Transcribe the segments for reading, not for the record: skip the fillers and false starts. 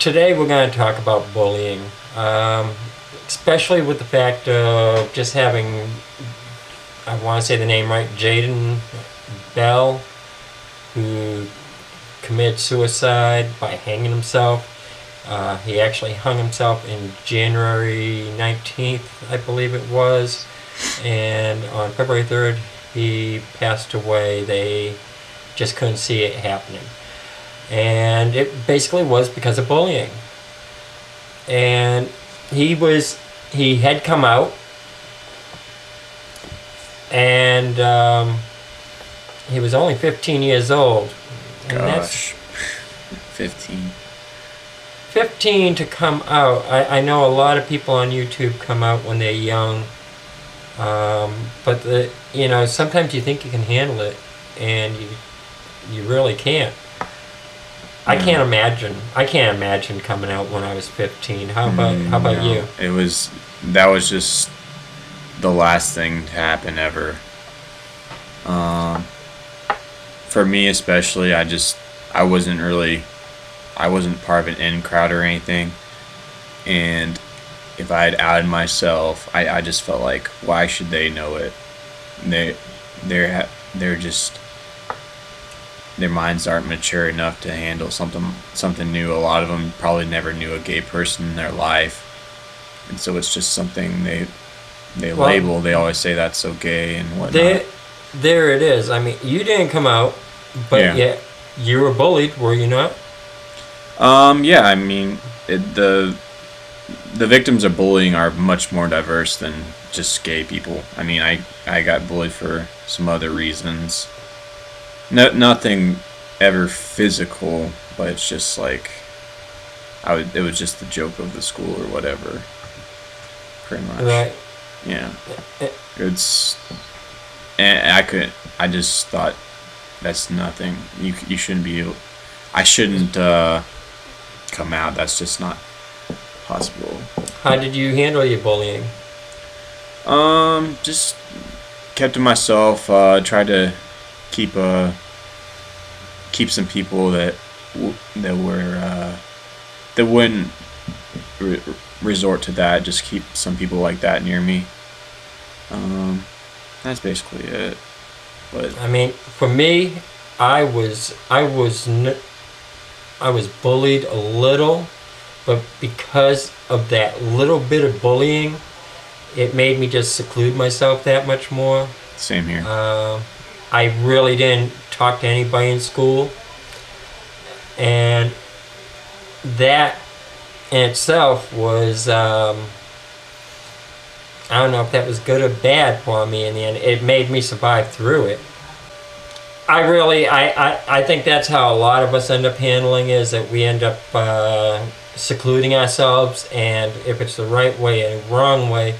Today we're going to talk about bullying, especially with the fact of just having, I want to say the name right, Jaden Bell, who committed suicide by hanging himself. He actually hung himself in January 19th, I believe it was, and on February 3rd he passed away. They just couldn't see it happening. And it basically was because of bullying. And he had come out, and he was only 15 years old. And Gosh, 15. 15 to come out. I know a lot of people on YouTube come out when they're young, but sometimes you think you can handle it, and you really can't. I can't imagine coming out when I was 15. How about you? That was just the last thing to happen ever. For me especially, I wasn't part of an in crowd or anything, and if I had outed myself, I just felt like, why should they know it? They're just, their minds aren't mature enough to handle something new. A lot of them probably never knew a gay person in their life, and so it's just something they label. They always say that's so gay and whatnot. There it is. I mean, you didn't come out, but yet you were bullied, were you not? Yeah. I mean, the victims of bullying are much more diverse than just gay people. I mean, I got bullied for some other reasons. Nothing ever physical, but it's just like it was just the joke of the school or whatever, pretty much. Right. Yeah. I just thought, that's nothing. You shouldn't be. I shouldn't come out. That's just not possible. How did you handle your bullying? Just kept to myself. Tried to keep some people that wouldn't resort to that. Just keep some people like that near me. That's basically it. But I mean, for me, I was bullied a little, but because of that little bit of bullying, it made me just seclude myself that much more. Same here. I really didn't talk to anybody in school, and that in itself was, I don't know if that was good or bad for me in the end. It made me survive through it. I think that's how a lot of us end up handling it, is that we end up secluding ourselves, and if it's the right way and wrong way,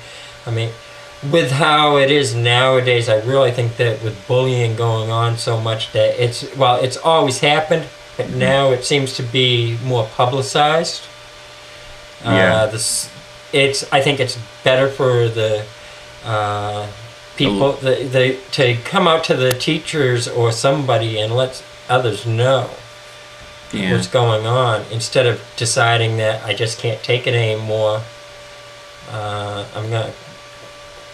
I mean, with how it is nowadays, I really think that with bullying going on so much that it's always happened, but now it seems to be more publicized. Yeah. I think it's better for the people to come out to the teachers or somebody and let others know what's going on, instead of deciding that I just can't take it anymore. I'm gonna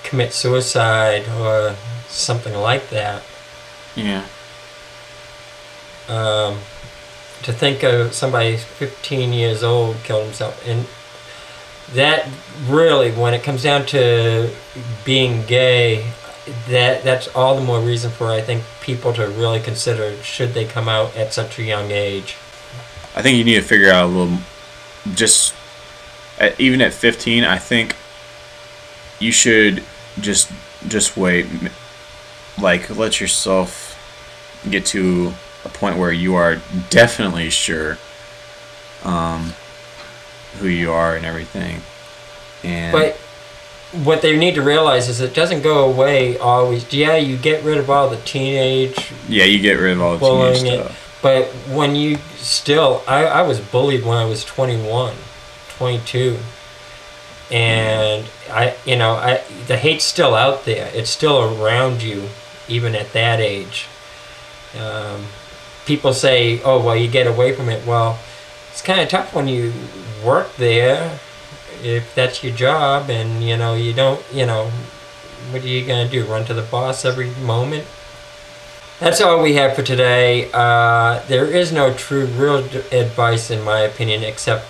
commit suicide or something like that. Yeah. To think of somebody 15 years old killed himself, and that really, when it comes down to being gay, that's all the more reason for, I think, people to really consider, should they come out at such a young age. I think you need to figure out a little, even at 15, I think you should just wait, like, let yourself get to a point where you are definitely sure who you are and everything. But what they need to realize is it doesn't go away always. Yeah, you get rid of all the teenage. Yeah, you get rid of all the teenage stuff. But when you still, I was bullied when I was 21, 22. And the hate's still out there. It's still around you, even at that age. People say, "Oh, well, you get away from it." Well, it's kind of tough when you work there, if that's your job, and you don't, what are you gonna do? Run to the boss every moment? That's all we have for today. There is no true, real advice, in my opinion, except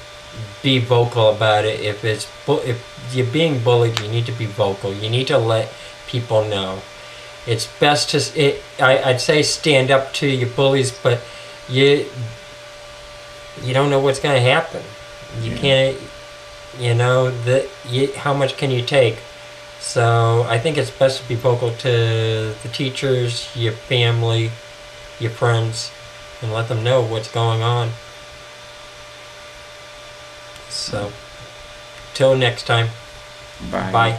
be vocal about it. If you're being bullied, you need to be vocal. You need to let people know. It's best to, I'd say, stand up to your bullies, but you don't know what's going to happen. You can't, how much can you take? So I think it's best to be vocal to the teachers, your family, your friends, and let them know what's going on. So, till next time. Bye. Bye.